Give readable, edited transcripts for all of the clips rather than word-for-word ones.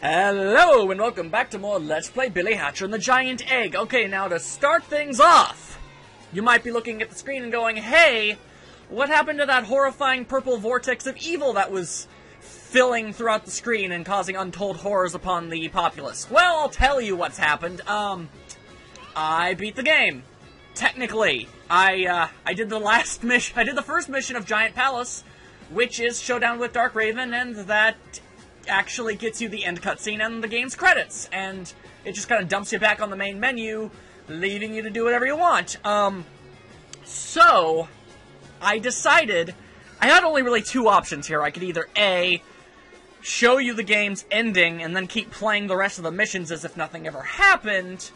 Hello, and welcome back to more Let's Play Billy Hatcher and the Giant Egg. Okay, now to start things off, you might be looking at the screen and going, hey, what happened to that horrifying purple vortex of evil that was filling throughout the screen and causing untold horrors upon the populace? Well, I'll tell you what's happened. I beat the game. Technically. I did the last mission, I did the first mission of Giant Palace, which is Showdown with Dark Raven, and that actually gets you the end cutscene and the game's credits, and it just kind of dumps you back on the main menu, leaving you to do whatever you want. So, I decided, I had only really two options here. I could either A, show you the game's ending and then keep playing the rest of the missions as if nothing ever happened,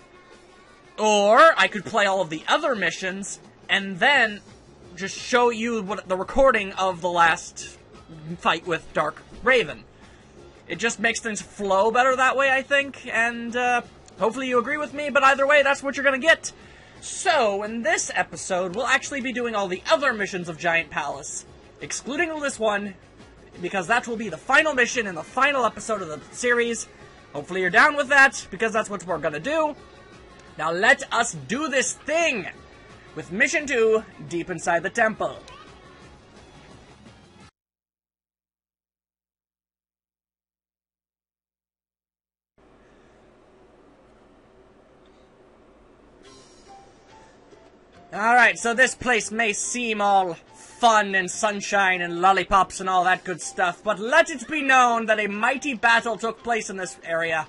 or I could play all of the other missions and then just show you the recording of the last fight with Dark Raven. It just makes things flow better that way, I think, and hopefully you agree with me, but either way, that's what you're gonna get. So, in this episode, we'll actually be doing all the other missions of Giant Palace, excluding this one, because that will be the final mission in the final episode of the series. Hopefully you're down with that, because that's what we're gonna do. Now let us do this thing with Mission 2, Deep Inside the Temple. Alright, so this place may seem all fun and sunshine and lollipops and all that good stuff, but let it be known that a mighty battle took place in this area.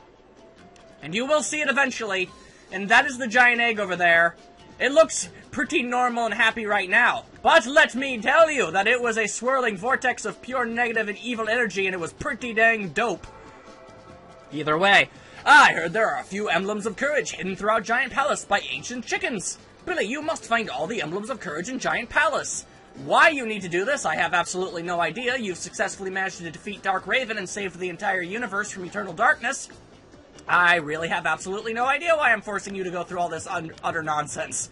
And you will see it eventually, and that is the giant egg over there. It looks pretty normal and happy right now, but let me tell you that it was a swirling vortex of pure negative and evil energy, and it was pretty dang dope. Either way, I heard there are a few emblems of courage hidden throughout Giant Palace by ancient chickens. Billy, you must find all the emblems of courage in Giant Palace. Why you need to do this, I have absolutely no idea. You've successfully managed to defeat Dark Raven and saved the entire universe from eternal darkness. I really have absolutely no idea why I'm forcing you to go through all this utter nonsense.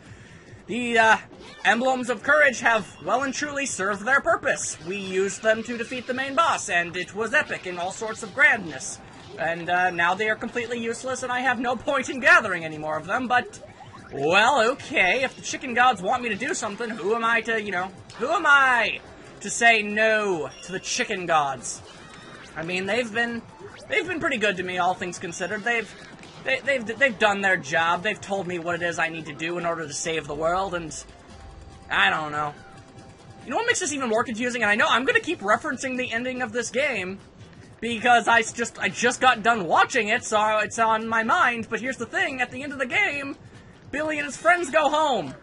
The emblems of courage have well and truly served their purpose. We used them to defeat the main boss, and it was epic in all sorts of grandness. And now they are completely useless, and I have no point in gathering any more of them, but well, okay, if the chicken gods want me to do something, who am I to, who am I to say no to the chicken gods? I mean, they've been pretty good to me, all things considered. They've done their job. They've told me what it is I need to do in order to save the world, and I don't know. You know what makes this even more confusing? And I know I'm gonna keep referencing the ending of this game because I just got done watching it, so it's on my mind. But here's the thing: at the end of the game, Billy and his friends go home.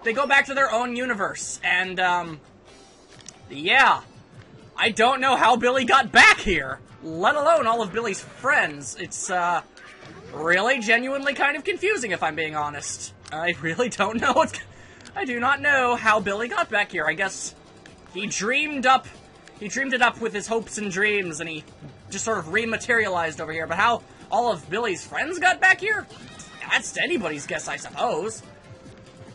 They go back to their own universe, and, yeah. I don't know how Billy got back here, let alone all of Billy's friends. It's, really genuinely kind of confusing, if I'm being honest. I really don't know I do not know how Billy got back here. I guess he dreamed it up with his hopes and dreams, and he just sort of rematerialized over here. But how all of Billy's friends got back here? That's anybody's guess, I suppose.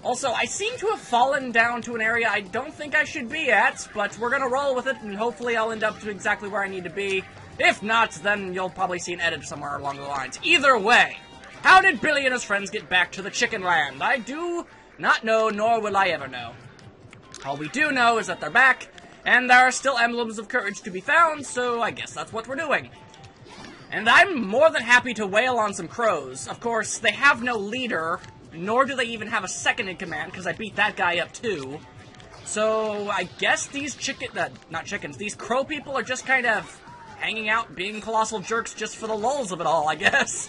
Also, I seem to have fallen down to an area I don't think I should be at, but we're gonna roll with it, and hopefully I'll end up to exactly where I need to be. If not, then you'll probably see an edit somewhere along the lines. Either way, how did Billy and his friends get back to the Chicken Land? I do not know, nor will I ever know. All we do know is that they're back, and there are still emblems of courage to be found, so I guess that's what we're doing. And I'm more than happy to wail on some crows. Of course, they have no leader, nor do they even have a second in command, because I beat that guy up too. So, I guess these these crow people are just kind of hanging out, being colossal jerks just for the lulz of it all, I guess.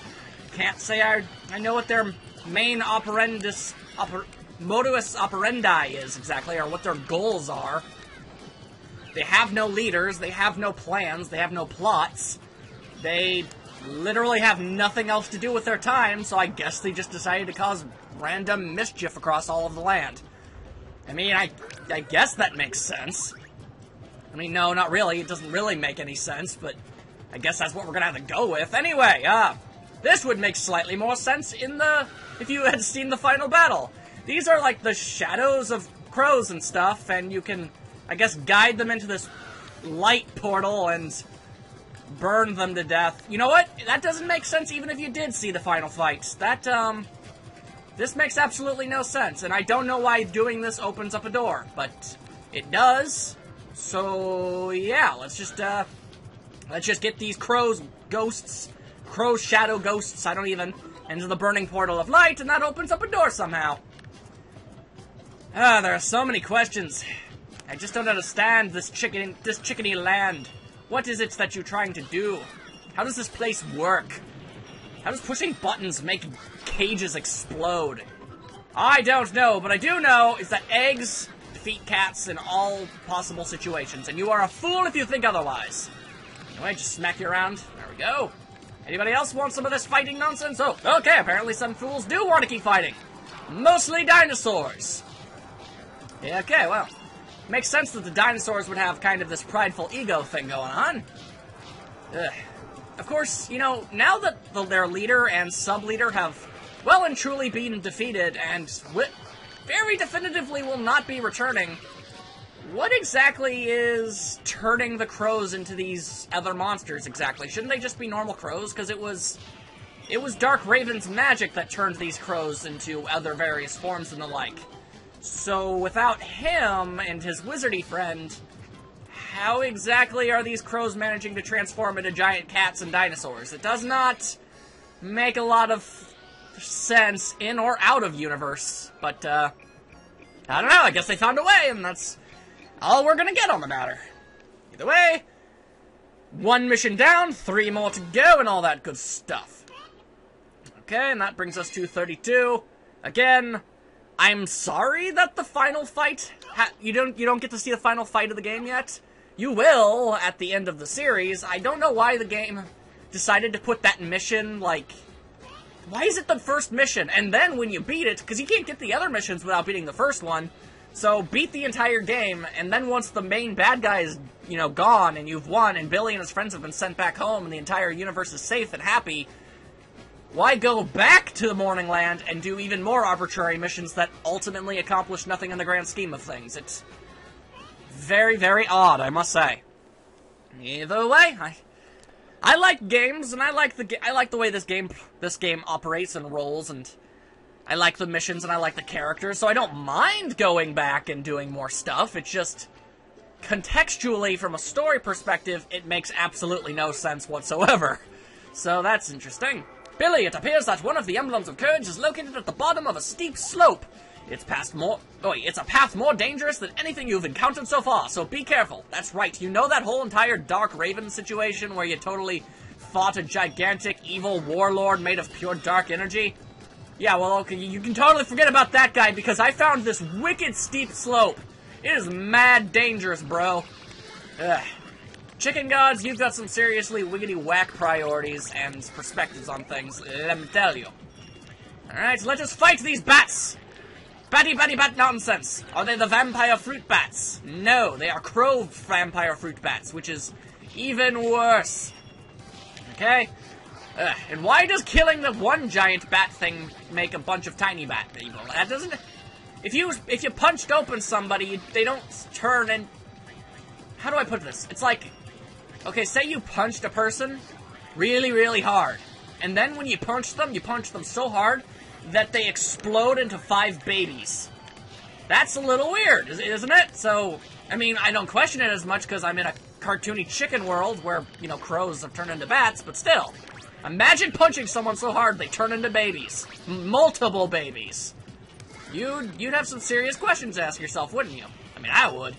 Can't say I know what their main modus operandi is exactly, or what their goals are. They have no leaders, they have no plans, they have no plots. They literally have nothing else to do with their time, so I guess they just decided to cause random mischief across all of the land. I mean, I guess that makes sense. I mean, no, not really. It doesn't really make any sense, but I guess that's what we're gonna have to go with. Anyway, this would make slightly more sense if you had seen the final battle. These are like the shadows of crows and stuff, and you can, I guess, guide them into this light portal and burn them to death. You know what? That doesn't make sense even if you did see the final fight. This makes absolutely no sense, and I don't know why doing this opens up a door, but it does. So, yeah, let's just get these crow shadow ghosts, into the burning portal of light, and that opens up a door somehow. There are so many questions. I just don't understand this chickeny land. What is it that you're trying to do? How does this place work? How does pushing buttons make cages explode? I don't know, but I do know is that eggs defeat cats in all possible situations, and you are a fool if you think otherwise. Anyway, just smack you around. There we go. Anybody else want some of this fighting nonsense? Oh, okay, apparently some fools do want to keep fighting. Mostly dinosaurs. Yeah, okay, well, makes sense that the dinosaurs would have kind of this prideful ego thing going on. Ugh. Of course, you know, now that their leader and sub-leader have well and truly been defeated and very definitively will not be returning, what exactly is turning the crows into these other monsters exactly? Shouldn't they just be normal crows? Because it was Dark Raven's magic that turned these crows into other various forms and the like. So without him and his wizardy friend, how exactly are these crows managing to transform into giant cats and dinosaurs? It does not make a lot of sense in or out of universe, but I don't know, I guess they found a way, and that's all we're gonna get on the matter. Either way, 1 mission down, 3 more to go, and all that good stuff. Okay, and that brings us to 32. Again, I'm sorry that the final fight, you don't get to see the final fight of the game yet. You will at the end of the series. I don't know why the game decided to put that mission, like, why is it the first mission? And then when you beat it, because you can't get the other missions without beating the first one, so beat the entire game, and then once the main bad guy is, you know, gone, and you've won, and Billy and his friends have been sent back home, and the entire universe is safe and happy, why go back to the Morning Land and do even more arbitrary missions that ultimately accomplish nothing in the grand scheme of things? It's very, very odd, I must say. Either way, I like games, and I like the way this game operates and rolls, and I like the missions, and I like the characters, so I don't mind going back and doing more stuff. It's just, contextually, from a story perspective, it makes absolutely no sense whatsoever. So that's interesting. Billy, it appears that one of the emblems of courage is located at the bottom of a steep slope. It's a path more dangerous than anything you've encountered so far, so be careful. That's right, you know that whole entire Dark Raven situation where you totally fought a gigantic evil warlord made of pure dark energy? Yeah, well, okay, you can totally forget about that guy because I found this wicked steep slope. It is mad dangerous, bro. Ugh. Chicken Gods, you've got some seriously wiggity whack priorities and perspectives on things, let me tell you. Alright, let us fight these bats! Batty bat nonsense! Are they the vampire fruit bats? No, they are crow vampire fruit bats, which is even worse. Okay? And why does killing the one giant bat thing make a bunch of tiny bat people? That doesn't... If you punched open somebody, they don't turn and... How do I put this? It's like... Okay, say you punched a person really, really hard. And then when you punch them so hard that they explode into 5 babies. That's a little weird, isn't it? So, I mean, I don't question it as much because I'm in a cartoony chicken world where, you know, crows have turned into bats, but still. Imagine punching someone so hard they turn into babies. Multiple babies. You'd have some serious questions to ask yourself, wouldn't you? I mean, I would.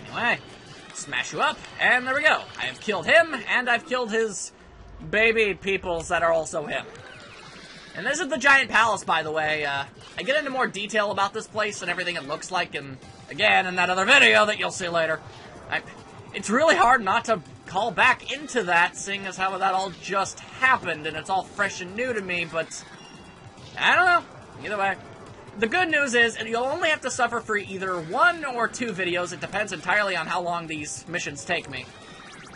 Anyway, smash you up, and there we go. I have killed him, and I've killed his baby peoples that are also him. And this is the giant palace, by the way. I get into more detail about this place and everything it looks like, and again, in that other video that you'll see later. It's really hard not to call back into that, seeing as how that all just happened, and it's all fresh and new to me, but I don't know. Either way. The good news is, you'll only have to suffer for either 1 or 2 videos. It depends entirely on how long these missions take me.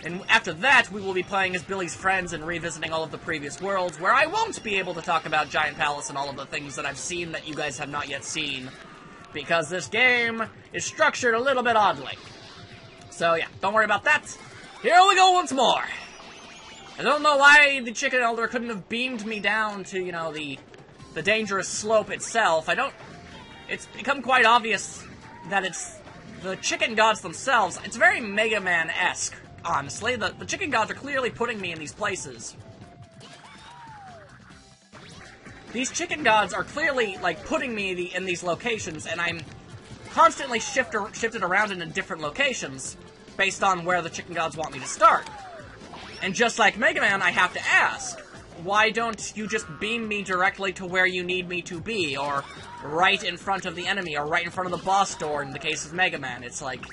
And after that, we will be playing as Billy's friends and revisiting all of the previous worlds, where I won't be able to talk about Giant Palace and all of the things that I've seen that you guys have not yet seen, because this game is structured a little bit oddly. So yeah, don't worry about that. Here we go once more. I don't know why the Chicken Elder couldn't have beamed me down to, you know, the dangerous slope itself. It's become quite obvious that it's the Chicken Gods themselves. It's very Mega Man-esque, honestly. The Chicken Gods are clearly putting me in these places. These Chicken Gods are clearly, like, putting me in these locations, and I'm constantly shifted around into different locations based on where the Chicken Gods want me to start. And just like Mega Man, I have to ask, why don't you just beam me directly to where you need me to be, or right in front of the enemy, or right in front of the boss door in the case of Mega Man? It's like,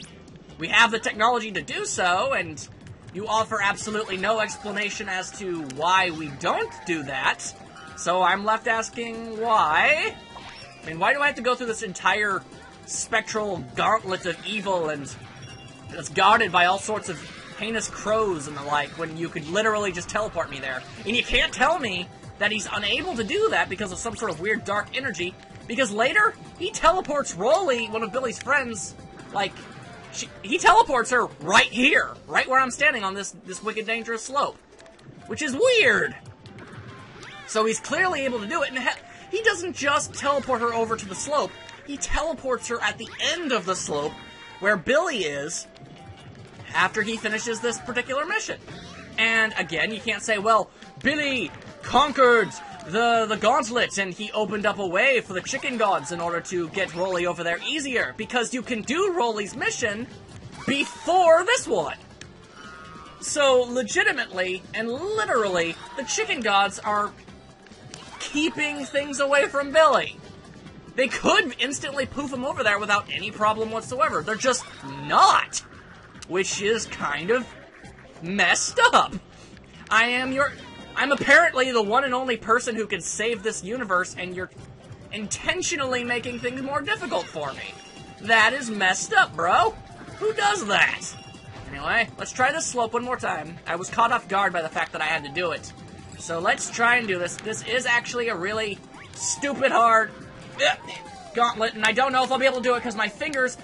we have the technology to do so, and you offer absolutely no explanation as to why we don't do that. So I'm left asking why? I mean, why do I have to go through this entire spectral gauntlet of evil and that's guarded by all sorts of heinous crows and the like when you could literally just teleport me there? And you can't tell me that he's unable to do that because of some sort of weird dark energy, because later he teleports Rolly, one of Billy's friends, like, he teleports her right here, right where I'm standing on this wicked dangerous slope, which is weird. So he's clearly able to do it, and he doesn't just teleport her over to the slope, he teleports her at the end of the slope, where Billy is, after he finishes this particular mission. And again, you can't say, well, Billy conquered the gauntlet, and he opened up a way for the Chicken Gods in order to get Rolly over there easier, because you can do Rolly's mission before this one. So, legitimately and literally, the Chicken Gods are keeping things away from Billy. They could instantly poof him over there without any problem whatsoever. They're just not. Which is kind of messed up. I'm apparently the one and only person who can save this universe, and you're intentionally making things more difficult for me. That is messed up, bro. Who does that? Anyway, let's try this slope one more time. I was caught off guard by the fact that I had to do it. So let's try and do this. This is actually a really stupid hard gauntlet, and I don't know if I'll be able to do it because my fingers...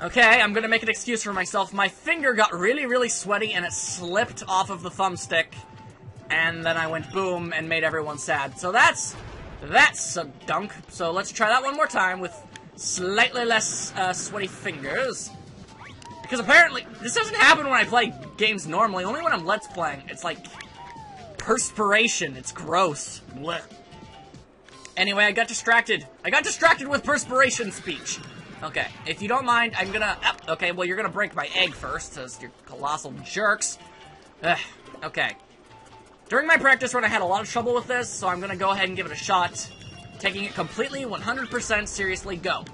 Okay, I'm gonna make an excuse for myself. My finger got really, really sweaty, and it slipped off of the thumbstick, and then I went boom and made everyone sad. So that's a dunk. So let's try that one more time with slightly less sweaty fingers. Because apparently, this doesn't happen when I play games normally, only when I'm Let's Playing. It's like perspiration. It's gross. Blech. Anyway, I got distracted. I got distracted with perspiration speech. Okay, if you don't mind, I'm gonna... Oh, okay, well, you're gonna break my egg first, because you're colossal jerks. Ugh, okay. During my practice run, I had a lot of trouble with this, so I'm gonna go ahead and give it a shot. Taking it completely, 100% seriously, go.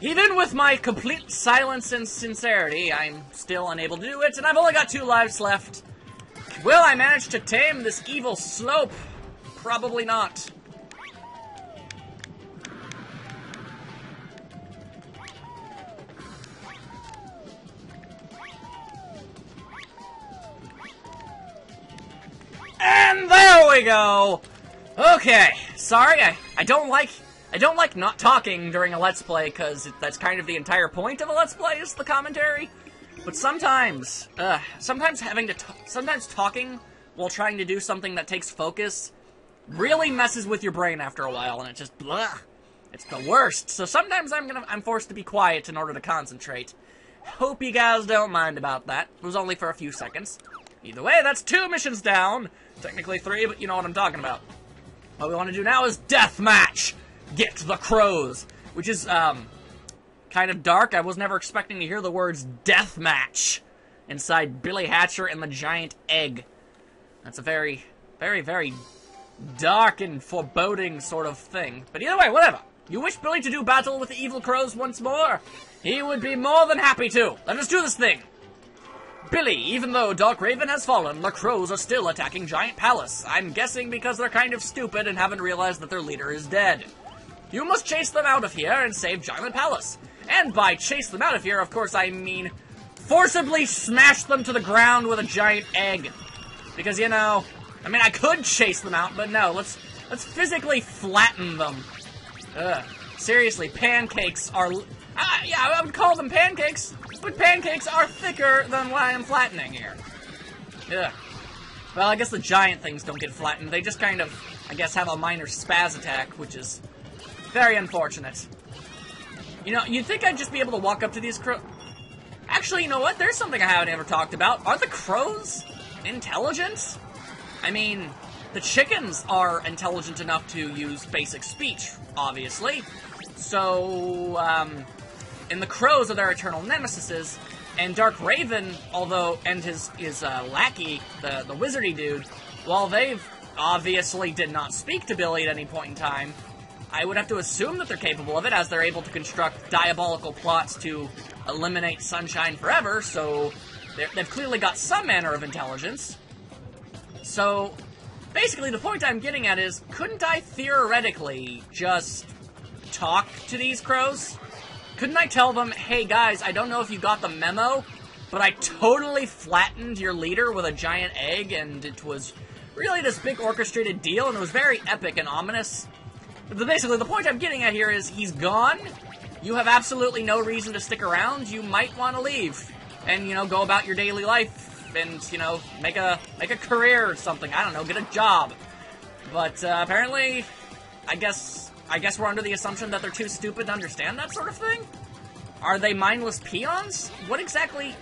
Even with my complete silence and sincerity, I'm still unable to do it, and I've only got 2 lives left. Will I manage to tame this evil slope? Probably not. And there we go! Okay, sorry, I don't like not talking during a Let's Play, because that's kind of the entire point of a Let's Play, is the commentary. But sometimes talking while trying to do something that takes focus really messes with your brain after a while, and it just, blah. It's the worst. So sometimes I'm forced to be quiet in order to concentrate. Hope you guys don't mind about that. It was only for a few seconds. Either way, that's 2 missions down. Technically 3, but you know what I'm talking about. What we want to do now is Deathmatch! Get the crows! Which is, kind of dark. I was never expecting to hear the words Deathmatch inside Billy Hatcher and the Giant Egg. That's a very, very, very dark and foreboding sort of thing. But either way, whatever. You wish Billy to do battle with the evil crows once more? He would be more than happy to. Let us do this thing. Billy, even though Dark Raven has fallen, the crows are still attacking Giant Palace. I'm guessing because they're kind of stupid and haven't realized that their leader is dead. You must chase them out of here and save Giant Palace. And by chase them out of here, of course, I mean forcibly smash them to the ground with a giant egg. Because, you know, I mean, I could chase them out, but no, let's physically flatten them. Ugh. Seriously, pancakes are... yeah, I would call them pancakes, but pancakes are thicker than what I am flattening here. Ugh. Well, I guess the giant things don't get flattened. They just kind of, I guess, have a minor spaz attack, which is very unfortunate. You know, you'd think I'd just be able to walk up to these crows... Actually, you know what? There's something I haven't ever talked about. Are the crows intelligent? I mean, the chickens are intelligent enough to use basic speech, obviously. So, and the crows are their eternal nemesis, and Dark Raven, although, and his lackey, the wizardy dude, while they've obviously did not speak to Billy at any point in time, I would have to assume that they're capable of it, as they're able to construct diabolical plots to eliminate Sunshine forever, so they've clearly got some manner of intelligence. So, basically, the point I'm getting at is, couldn't I theoretically just talk to these crows? Couldn't I tell them, hey guys, I don't know if you got the memo, but I totally flattened your leader with a giant egg, and it was really this big orchestrated deal, and it was very epic and ominous. But basically, the point I'm getting at here is, he's gone, you have absolutely no reason to stick around, you might want to leave, and, you know, go about your daily life, and, you know, make a career or something, I don't know, get a job. But, apparently, I guess we're under the assumption that they're too stupid to understand that sort of thing? Are they mindless peons? What exactly...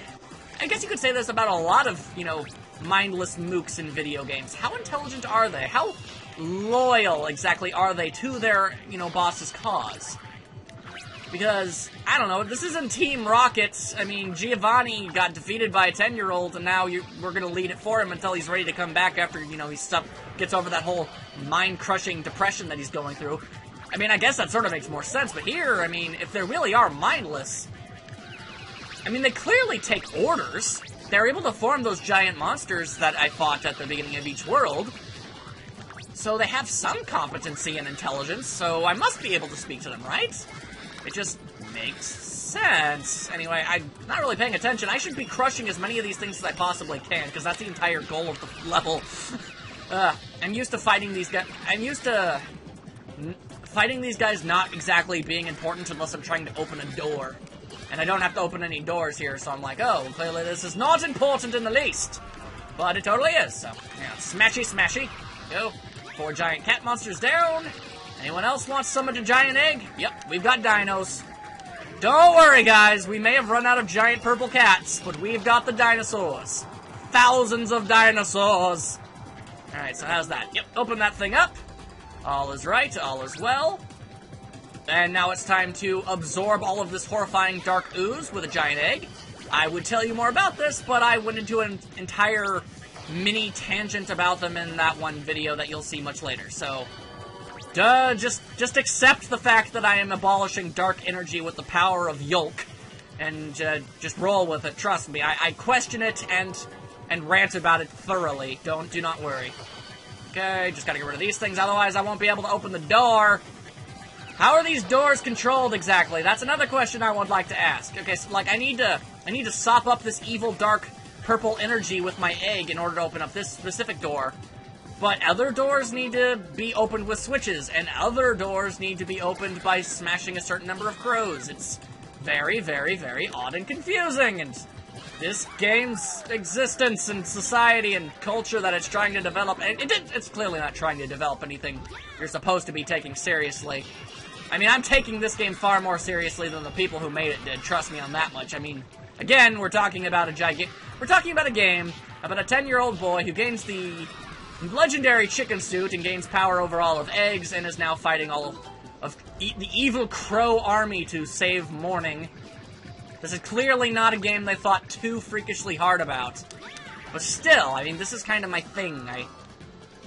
I guess you could say this about a lot of, you know, mindless mooks in video games. How intelligent are they? How loyal exactly are they to their, you know, boss's cause? Because, I don't know, this isn't Team Rocket. I mean, Giovanni got defeated by a 10-year-old, and now we're gonna lead it for him until he's ready to come back after, you know, gets over that whole mind-crushing depression that he's going through. I mean, I guess that sort of makes more sense, but here, I mean, if they really are mindless, I mean, they clearly take orders. They're able to form those giant monsters that I fought at the beginning of each world, so they have some competency and intelligence, so I must be able to speak to them, right? It just makes sense. Anyway, I'm not really paying attention. I should be crushing as many of these things as I possibly can, because that's the entire goal of the level. I'm used to fighting these guys. I'm used to fighting these guys not exactly being important unless I'm trying to open a door. And I don't have to open any doors here, so I'm like, oh, clearly this is not important in the least. But it totally is, so, yeah, smashy, smashy. Go. 4 giant cat monsters down. Anyone else want some of the giant egg? Yep, we've got dinos. Don't worry, guys, we may have run out of giant purple cats, but we've got the dinosaurs. Thousands of dinosaurs. Alright, so how's that? Yep, open that thing up. All is right, all is well. And now it's time to absorb all of this horrifying dark ooze with a giant egg. I would tell you more about this, but I went into an entire mini tangent about them in that one video that you'll see much later, so... just accept the fact that I am abolishing dark energy with the power of Yolk, and just roll with it, trust me. I question it and rant about it thoroughly, do not worry. Okay, just gotta get rid of these things, otherwise I won't be able to open the door. How are these doors controlled exactly? That's another question I would like to ask. Okay, so like I need to sop up this evil dark purple energy with my egg in order to open up this specific door. But other doors need to be opened with switches, and other doors need to be opened by smashing a certain number of crows. It's very, very, very odd and confusing, and this game's existence and society and culture that it's trying to develop, it's clearly not trying to develop anything you're supposed to be taking seriously. I mean, I'm taking this game far more seriously than the people who made it did, trust me on that much. I mean, again, we're talking about a game about a 10-year-old boy who gains the legendary chicken suit and gains power over all of eggs and is now fighting all of the evil crow army to save morning. This is clearly not a game they thought too freakishly hard about. But still, I mean, this is kind of my thing.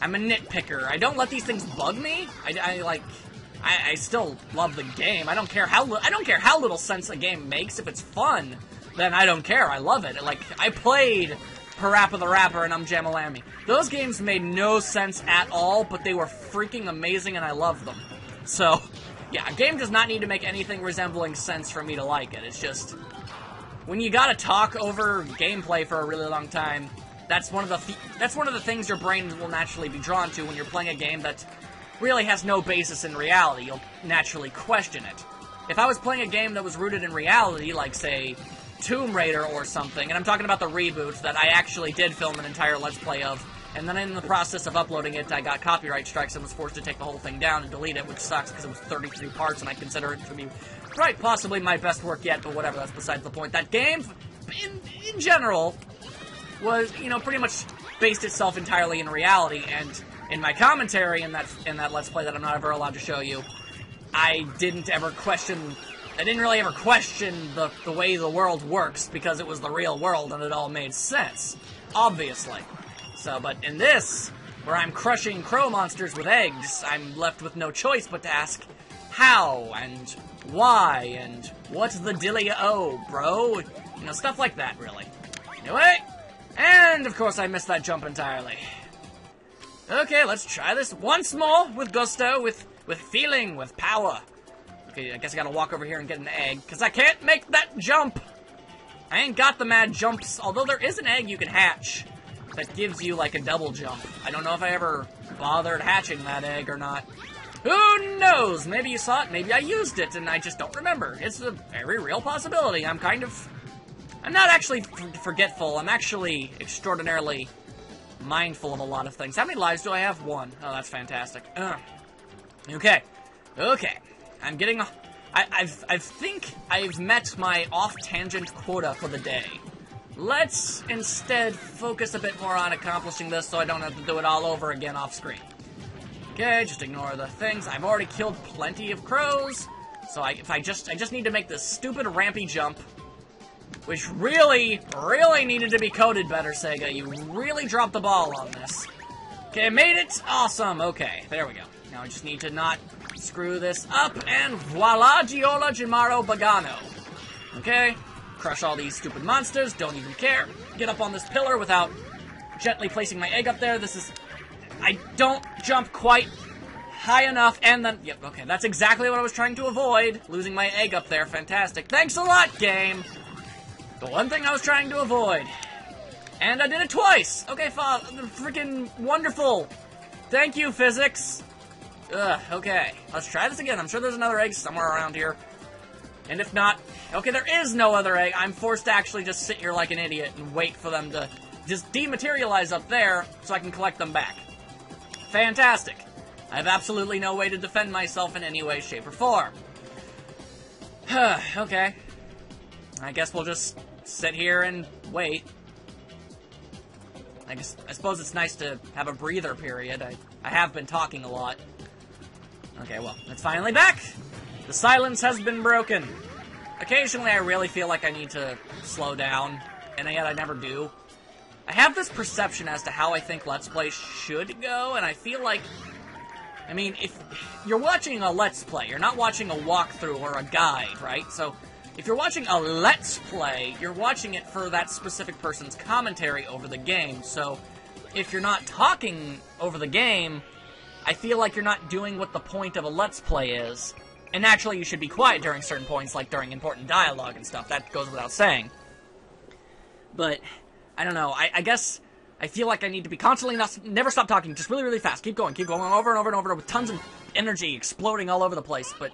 I'm a nitpicker. I don't let these things bug me. I still love the game. I don't care how little sense a game makes. If it's fun, then I don't care. I love it. Like, I played Parappa the Rapper and Jamalami. Those games made no sense at all, but they were freaking amazing and I loved them. So, yeah, a game does not need to make anything resembling sense for me to like it. It's just, when you gotta talk over gameplay for a really long time, that's one of the things your brain will naturally be drawn to when you're playing a game that really has no basis in reality. You'll naturally question it. If I was playing a game that was rooted in reality, like, say, Tomb Raider or something, and I'm talking about the reboot that I actually did film an entire Let's Play of, and then in the process of uploading it, I got copyright strikes and was forced to take the whole thing down and delete it, which sucks because it was 33 parts, and I consider it to be quite possibly my best work yet, but whatever, that's besides the point. That game, in general, was, you know, pretty much based itself entirely in reality, and in my commentary in that Let's Play that I'm not ever allowed to show you, I didn't really ever question the way the world works, because it was the real world and it all made sense, obviously. So, but in this, where I'm crushing crow monsters with eggs, I'm left with no choice but to ask how, and why, and what's the dilly-o, bro? You know, stuff like that, really. Anyway, and of course I missed that jump entirely. Okay, let's try this once more with gusto, with feeling, with power. Okay, I guess I gotta walk over here and get an egg, because I can't make that jump! I ain't got the mad jumps, although there is an egg you can hatch that gives you, like, a double jump. I don't know if I ever bothered hatching that egg or not. Who knows? Maybe you saw it, maybe I used it, and I just don't remember. It's a very real possibility. I'm not actually forgetful. I'm actually extraordinarily mindful of a lot of things. How many lives do I have? 1. Oh, that's fantastic. Okay. I'm getting... I think I've met my off-tangent quota for the day. Let's instead focus a bit more on accomplishing this so I don't have to do it all over again off-screen. Okay, just ignore the things. I've already killed plenty of crows, so I just need to make this stupid rampy jump, which really needed to be coded better, Sega. You really dropped the ball on this. Okay, made it! Awesome! Okay, there we go. Now I just need to not screw this up, and voila, Giola Gimaro Bagano. Okay, crush all these stupid monsters, don't even care. Get up on this pillar without gently placing my egg up there. I don't jump quite high enough, and then, yep, okay, that's exactly what I was trying to avoid. Losing my egg up there, fantastic. Thanks a lot, game! The one thing I was trying to avoid. And I did it twice! Okay, freaking wonderful! Thank you, physics! Okay. Let's try this again. I'm sure there's another egg somewhere around here. And if not... Okay, there is no other egg. I'm forced to actually just sit here like an idiot and wait for them to just dematerialize up there so I can collect them back. Fantastic. I have absolutely no way to defend myself in any way, shape, or form. Okay. I guess we'll just sit here and wait. I suppose it's nice to have a breather period. I have been talking a lot. Okay, well, it's finally back! The silence has been broken. Occasionally I really feel like I need to slow down, and yet I never do. I have this perception as to how I think Let's Play should go, and I feel like... I mean, if you're watching a Let's Play, you're not watching a walkthrough or a guide, right? So, if you're watching a Let's Play, you're watching it for that specific person's commentary over the game. So, if you're not talking over the game, I feel like you're not doing what the point of a Let's Play is. And naturally, you should be quiet during certain points, like during important dialogue and stuff. That goes without saying. But, I don't know. I guess I feel like I need to be constantly never stop talking, just really, really fast. Keep going over and over and over with tons of energy exploding all over the place. But,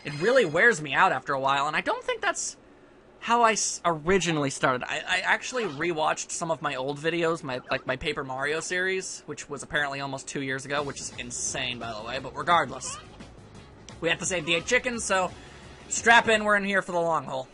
it really wears me out after a while, and I don't think that's how I originally started. I actually rewatched some of my old videos, my Paper Mario series, which was apparently almost 2 years ago, which is insane, by the way, but regardless. We have to save the 8 chickens, so strap in, we're in here for the long haul.